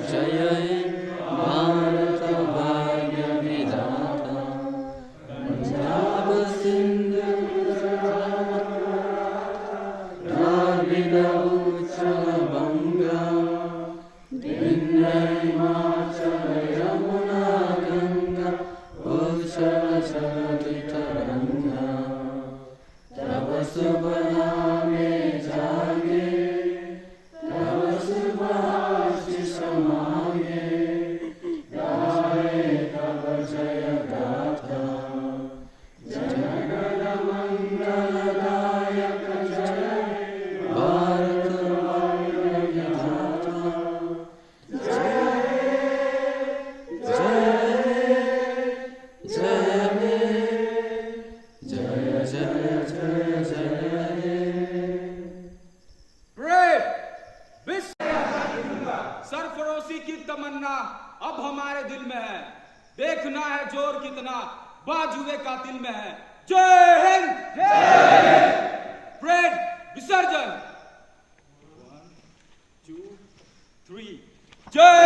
जय हे भारत भाग्य विधाता, पंजाब सिंध द्राविड उत्कल बंगा, विंध्य हिमाचल यमुना गंगा, उच्छल जगति तरंगा। तब शुभ नामे जागे, तब शुभ आशीष मांगे, गाए तब जय गाथा। जनगण मंगलदायक जय भारत भाग्य विधाता। जय जय जय जय जय जय जय। सरफरोशी की तमन्ना अब हमारे दिल में है, देखना है जोर कितना बाजुए का दिल में है। जय हिंद। परेड विसर्जन। 1 2 3 जय